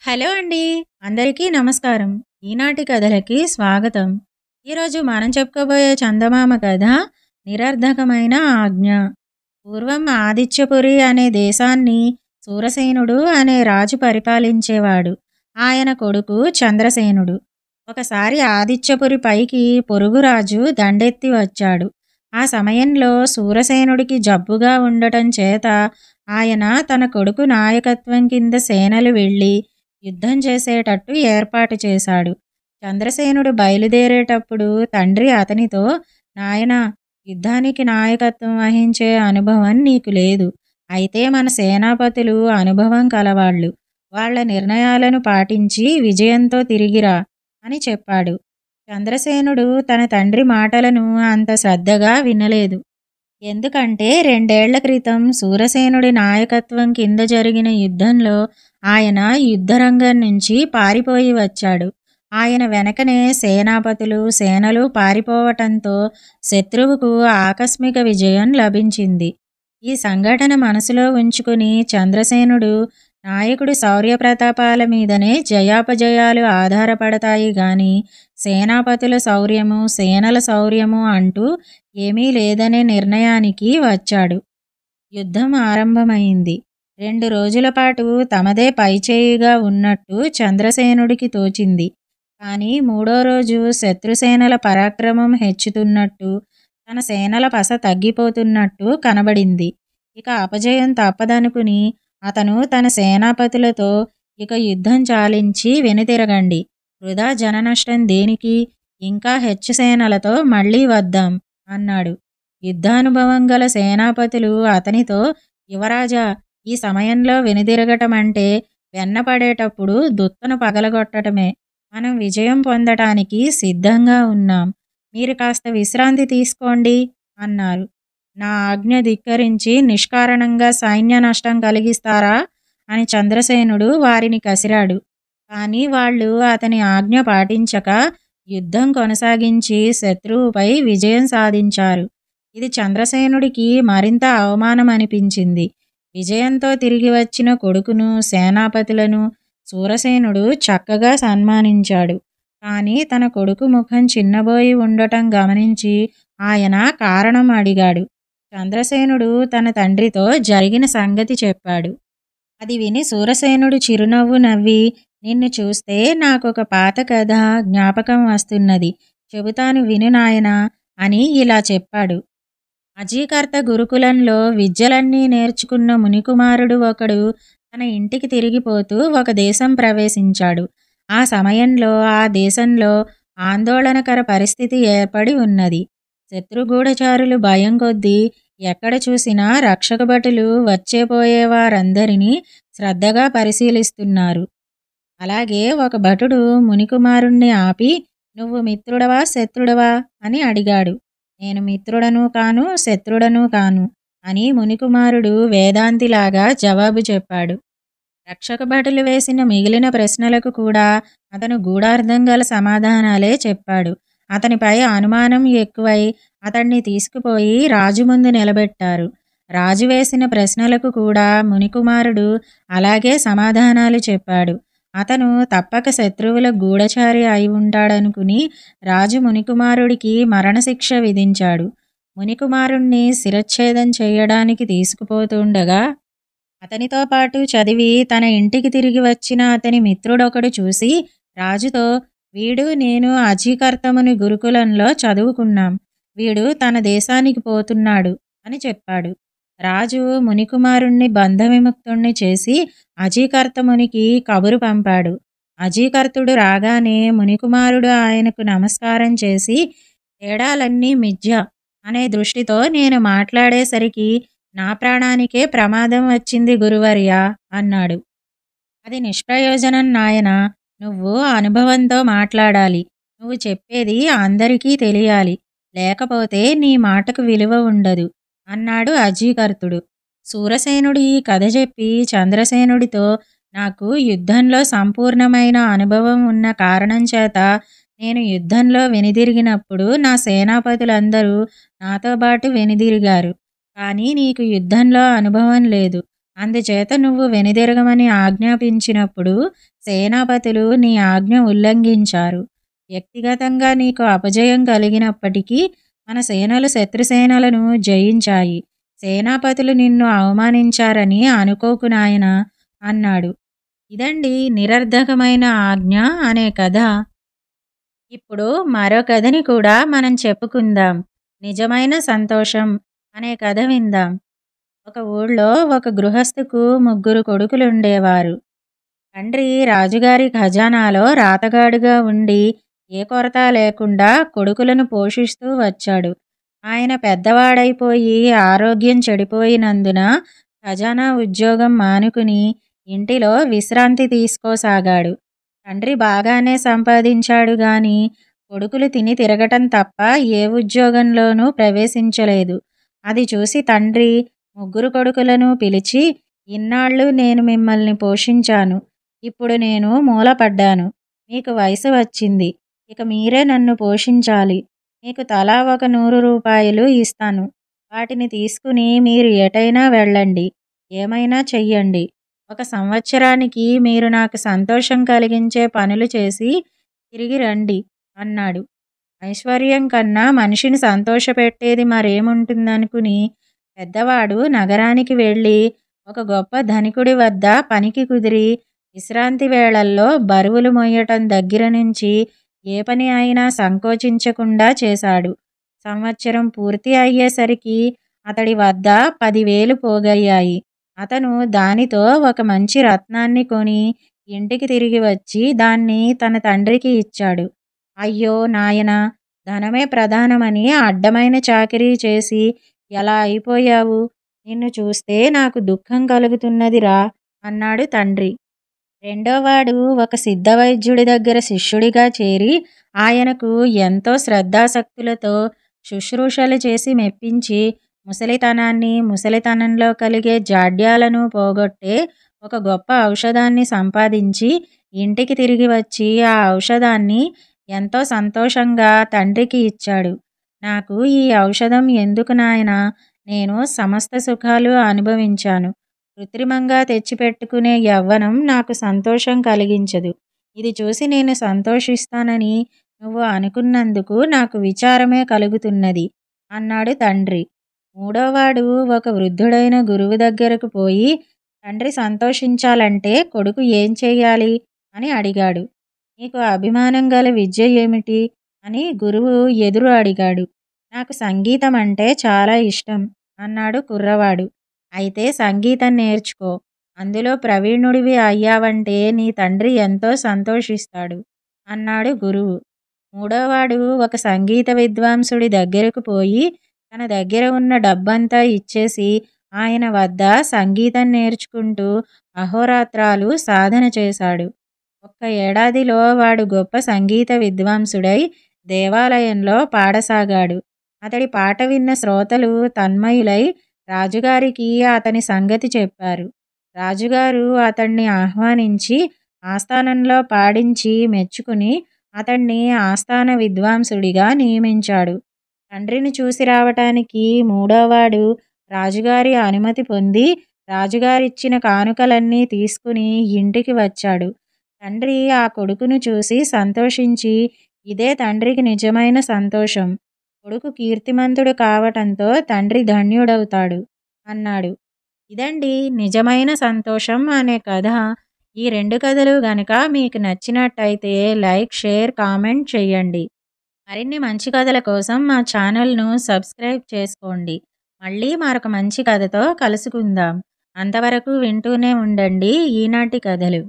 Hello అండి. అందరికీ నమస్కారం. ఈనాటి కథలకి స్వాగతం. ఈరోజు మనం చెప్పుకోబోయే చందమామ కథ నిరర్ధకమైన ఆజ్ఞ. పూర్వం ఆదిత్యపురి అనే దేశాన్ని సూరసేనుడు అనే రాజు పరిపాలించేవాడు. ఆయన కొడుకు చంద్రసేనుడు. ఒకసారి ఆదిత్యపురి పైకి పొరుగురాజు దండెత్తి వచ్చాడు. ఆ సమయంలో సూరసేనుడికి జబ్బుగా ఉండటం చేత ఆయన తన కొడుకు నాయకత్వం కింద సేనలు వెళ్ళి యుద్ధం చేసేటట్టు ఏర్పాటు చేశాడు. చంద్రసేనుడు బయలుదేరేటప్పుడు తండ్రి అతనితో, నాయనా, యుద్ధానికి నాయకత్వం వహించే అనుభవం నీకు లేదు. అయితే మన సేనాపతులు అనుభవం కలవాళ్ళు. వాళ్ళ నిర్ణయాలను పాటించి విజయంతో తిరిగిరా అని చెప్పాడు. చంద్రసేనుడు తన తండ్రి మాటలను అంత శ్రద్ధగా వినలేదు. ఎందుకంటే 2 ఏళ్ల క్రితం సూరసేనుడి నాయకత్వం కింద జరిగిన యుద్ధంలో ఆయన యుద్ధరంగం నుంచి పారిపోయి వచ్చాడు. ఆయన వెనకనే సేనాపతులు, సేనలు పారిపోవటంతో శత్రువుకు ఆకస్మిక విజయం లభించింది. ఈ సంఘటన మనసులో ఉంచుకుని చంద్రసేనుడు, నాయకుడి శౌర్యప్రతాపాల మీదనే జయాపజయాలు ఆధారపడతాయి గాని సేనాపతుల శౌర్యము, సేనల శౌర్యము అంటూ ఏమీ లేదనే నిర్ణయానికి వచ్చాడు. యుద్ధం ఆరంభమైంది. 2 రోజుల పాటు తమదే పైచేయిగా ఉన్నట్టు చంద్రసేనుడికి తోచింది. కానీ 3వ రోజు శత్రుసేనల పరాక్రమం హెచ్చుతున్నట్టు, తన సేనల పస తగ్గిపోతున్నట్టు కనబడింది. ఇక అపజయం తప్పదనుకుని అతను తన సేనాపతులతో, ఇక యుద్ధం చాలించి వెనుతిరగండి. వృధా జననష్టం దేనికి? ఇంకా హెచ్చు సేనలతో మళ్ళీ వద్దాం అన్నాడు. యుద్ధానుభవం గల సేనాపతులు అతనితో, యువరాజా, ఈ సమయంలో వెనుదిరగటం అంటే వెన్నపడేటప్పుడు దుత్తను పగలగొట్టటమే. మనం విజయం పొందటానికి సిద్ధంగా ఉన్నాం. మీరు కాస్త విశ్రాంతి తీసుకోండి అన్నారు. నా ఆజ్ఞ ధిక్కరించి నిష్కారణంగా సైన్య నష్టం కలిగిస్తారా అని చంద్రసేనుడు వారిని కసిరాడు. కానీ వాళ్ళు అతని ఆజ్ఞ పాటించక యుద్ధం కొనసాగించి శత్రువుపై విజయం సాధించారు. ఇది చంద్రసేనుడికి మరింత అవమానం అనిపించింది. విజయంతో తిరిగి వచ్చిన కొడుకును, సేనాపతులను సూరసేనుడు చక్కగా సన్మానించాడు. కానీ తన కొడుకు ముఖం చిన్నబోయి ఉండటం గమనించి ఆయన కారణం అడిగాడు. చంద్రసేనుడు తన తండ్రితో జరిగిన సంగతి చెప్పాడు. అది విని సూరసేనుడు చిరునవ్వు నవ్వి, నిన్ను చూస్తే నాకొక పాత కథ జ్ఞాపకం వస్తున్నది. చెబుతాను విను నాయనా అని ఇలా చెప్పాడు. అజీకర్త గురుకులంలో విద్యలన్నీ నేర్చుకున్న మునికుమారుడు ఒకడు తన ఇంటికి తిరిగిపోతూ ఒక దేశం ప్రవేశించాడు. ఆ సమయంలో ఆ దేశంలో ఆందోళనకర పరిస్థితి ఏర్పడి ఉన్నది. శత్రుగూఢచారులు భయం కొద్దీ ఎక్కడ చూసినా రక్షక భటులు వచ్చేపోయేవారందరినీ శ్రద్ధగా పరిశీలిస్తున్నారు. అలాగే ఒక భటుడు మునికుమారుణ్ణి ఆపి, నువ్వు మిత్రుడవా, శత్రుడవా అని అడిగాడు. నేను మిత్రుడను కాను, శత్రుడను కాను అని మునికుమారుడు వేదాంతిలాగా జవాబు చెప్పాడు. రక్షక భటులు వేసిన మిగిలిన ప్రశ్నలకు కూడా అతను గూఢార్థం గల సమాధానాలే చెప్పాడు. అతనిపై అనుమానం ఎక్కువై అతన్ని తీసుకుపోయి రాజు ముందు నిలబెట్టారు. రాజు వేసిన ప్రశ్నలకు కూడా మునికుమారుడు అలాగే సమాధానాలు చెప్పాడు. అతను తప్పక శత్రువుల గూఢచారి అయి ఉంటాడనుకుని రాజు మునికుమారుడికి మరణశిక్ష విధించాడు. మునికుమారుణ్ణి శిరచ్ఛేదం చేయడానికి తీసుకుపోతుండగా అతనితో పాటు చదివి తన ఇంటికి తిరిగి వచ్చిన అతని మిత్రుడొకడు చూసి రాజుతో, వీడు నేను అజీకర్తముని గురుకులంలో చదువుకున్నాం. వీడు తన దేశానికి పోతున్నాడు అని చెప్పాడు. రాజు మునికుమారుణ్ణి బంధవిముక్తుణ్ణి చేసి అజీకర్తమునికి కబురు పంపాడు. అజీకర్తుడు రాగానే మునికుమారుడు ఆయనకు నమస్కారం చేసి, తేడాలన్నీ మిథ్య అనే దృష్టితో నేను మాట్లాడేసరికి నా ప్రాణానికే ప్రమాదం వచ్చింది గురువర్యా అన్నాడు. అది నిష్ప్రయోజనం నాయనా. నువ్వు అనుభవంతో మాట్లాడాలి. నువ్వు చెప్పేది అందరికీ తెలియాలి. లేకపోతే నీ మాటకు విలువ ఉండదు అన్నాడు అజీకర్తుడు. సూరసేనుడు ఈ కథ చెప్పి చంద్రసేనుడితో, నాకు యుద్ధంలో సంపూర్ణమైన అనుభవం ఉన్న కారణం చేత నేను యుద్ధంలో వెనుదిరిగినప్పుడు నా సేనాపతులందరూ నాతో పాటు వెనుదిరిగారు. కానీ నీకు యుద్ధంలో అనుభవం లేదు. అందుచేత నువ్వు వెనుదిరగమని ఆజ్ఞాపించినప్పుడు సేనాపతులు నీ ఆజ్ఞ ఉల్లంఘించారు. వ్యక్తిగతంగా నీకు అపజయం కలిగినప్పటికీ మన సేనలు శత్రుసేనలను జయించాయి. సేనాపతులు నిన్ను అవమానించారని అనుకోకు నాయనా అన్నాడు. ఇదండి నిరర్ధకమైన ఆజ్ఞ అనే కథ. ఇప్పుడు మరో కథని కూడా మనం చెప్పుకుందాం. నిజమైన సంతోషం అనే కథ విందాం. ఒక ఊళ్ళో ఒక గృహస్థుకు 3 కొడుకులుండేవారు. తండ్రి రాజుగారి ఖజానాలో రాతగాడుగా ఉండి ఏ కొరత లేకుండా కొడుకులను పోషిస్తూ వచ్చాడు. ఆయన పెద్దవాడైపోయి ఆరోగ్యం చెడిపోయినందున ఖజానా ఉద్యోగం మానుకుని ఇంటిలో విశ్రాంతి తీసుకోసాగాడు. తండ్రి బాగానే సంపాదించాడు గాని కొడుకులు తిని తిరగటం తప్ప ఏ ఉద్యోగంలోనూ ప్రవేశించలేదు. అది చూసి తండ్రి 3 కొడుకులను పిలిచి, ఇన్నాళ్ళు నేను మిమ్మల్ని పోషించాను. ఇప్పుడు నేను మూలపడ్డాను. మీకు వయసు వచ్చింది. ఇక మీరే నన్ను పోషించాలి. మీకు తలా ఒక 100 రూపాయలు ఇస్తాను. వాటిని తీసుకుని మీరు ఎటైనా వెళ్ళండి. ఏమైనా చెయ్యండి. 1 సంవత్సరానికి మీరు నాకు సంతోషం కలిగించే పనులు చేసి తిరిగి రండి అన్నాడు. ఐశ్వర్యం కన్నా మనిషిని సంతోషపెట్టేది మరేముంటుందనుకుని పెద్దవాడు నగరానికి వెళ్ళి ఒక గొప్ప ధనికుడి వద్ద పనికి కుదిరి విశ్రాంతి వేళల్లో బరువులు మోయటం దగ్గర నుంచి ఏ పని అయినా సంకోచించకుండా చేశాడు. సంవత్సరం పూర్తి అయ్యేసరికి అతడి వద్ద 10,000 పోగయ్యాయి. అతను దానితో ఒక మంచి రత్నాన్ని కొని ఇంటికి తిరిగి వచ్చి దాన్ని తన తండ్రికి ఇచ్చాడు. అయ్యో నాయనా, ధనమే ప్రధానమని అడ్డమైన చాకిరీ చేసి ఎలా అయిపోయావు? నిన్ను చూస్తే నాకు దుఃఖం కలుగుతున్నదిరా అన్నాడు తండ్రి. రెండోవాడు ఒక సిద్ధవైద్యుడి దగ్గర శిష్యుడిగా చేరి ఆయనకు ఎంతో శ్రద్ధాసక్తులతో శుశ్రూషలు చేసి మెప్పించి ముసలితనాన్ని, ముసలితనంలో కలిగే జాడ్యాలను పోగొట్టే ఒక గొప్ప ఔషధాన్ని సంపాదించి ఇంటికి తిరిగి వచ్చి ఆ ఔషధాన్ని ఎంతో సంతోషంగా తండ్రికి ఇచ్చాడు. నాకు ఈ ఔషధం ఎందుకు నాయనా? నేను సమస్త సుఖాలు అనుభవించాను. కృత్రిమంగా తెచ్చిపెట్టుకునే యవ్వనం నాకు సంతోషం కలిగించదు. ఇది చూసి నేను సంతోషిస్తానని నువ్వు అనుకున్నందుకు నాకు విచారమే కలుగుతున్నది అన్నాడు తండ్రి. మూడోవాడు ఒక వృద్ధుడైన గురువు దగ్గరకు పోయి తండ్రి సంతోషించాలంటే కొడుకు ఏం చెయ్యాలి అని అడిగాడు. నీకు అభిమానం గల విద్య ఏమిటి అని గురువు ఎదురు అడిగాడు. నాకు సంగీతం అంటే చాలా ఇష్టం అన్నాడు కుర్రవాడు. అయితే సంగీతం నేర్చుకో. అందులో ప్రవీణుడివి అయ్యావంటే నీ తండ్రి ఎంతో సంతోషిస్తాడు అన్నాడు గురువు. మూడోవాడు ఒక సంగీత విద్వాంసుడి దగ్గరకు పోయి తన దగ్గర ఉన్న డబ్బంతా ఇచ్చేసి ఆయన వద్ద సంగీతం నేర్చుకుంటూ అహోరాత్రాలు సాధన చేశాడు. 1 ఏడాదిలో వాడు గొప్ప సంగీత విద్వాంసుడై దేవాలయంలో పాడసాగాడు. అతడి పాట విన్న శ్రోతలు తన్మయులై రాజుగారికి అతని సంగతి చెప్పారు. రాజుగారు అతన్ని ఆహ్వానించి ఆస్థానంలో పాడించి మెచ్చుకుని అతన్ని ఆస్థాన విద్వాంసుడిగా నియమించాడు. తండ్రిని చూసి రావటానికి మూడోవాడు రాజుగారి అనుమతి పొంది రాజుగారిచ్చిన కానుకలన్నీ తీసుకుని ఇంటికి వచ్చాడు. తండ్రి ఆ కొడుకును చూసి సంతోషించి, ఇదే తండ్రికి నిజమైన సంతోషం. కొడుకు కీర్తిమంతుడు కావటంతో తండ్రి ధన్యుడవుతాడు అన్నాడు. ఇదండి నిజమైన సంతోషం అనే కథ. ఈ 2 కథలు గనక మీకు నచ్చినట్టయితే లైక్, షేర్, కామెంట్ చేయండి. మరిన్ని మంచి కథల కోసం మా ఛానల్ను సబ్స్క్రైబ్ చేసుకోండి. మళ్ళీ మరొక మంచి కథతో కలుసుకుందాం. అంతవరకు వింటూనే ఉండండి ఈనాటి కథలు.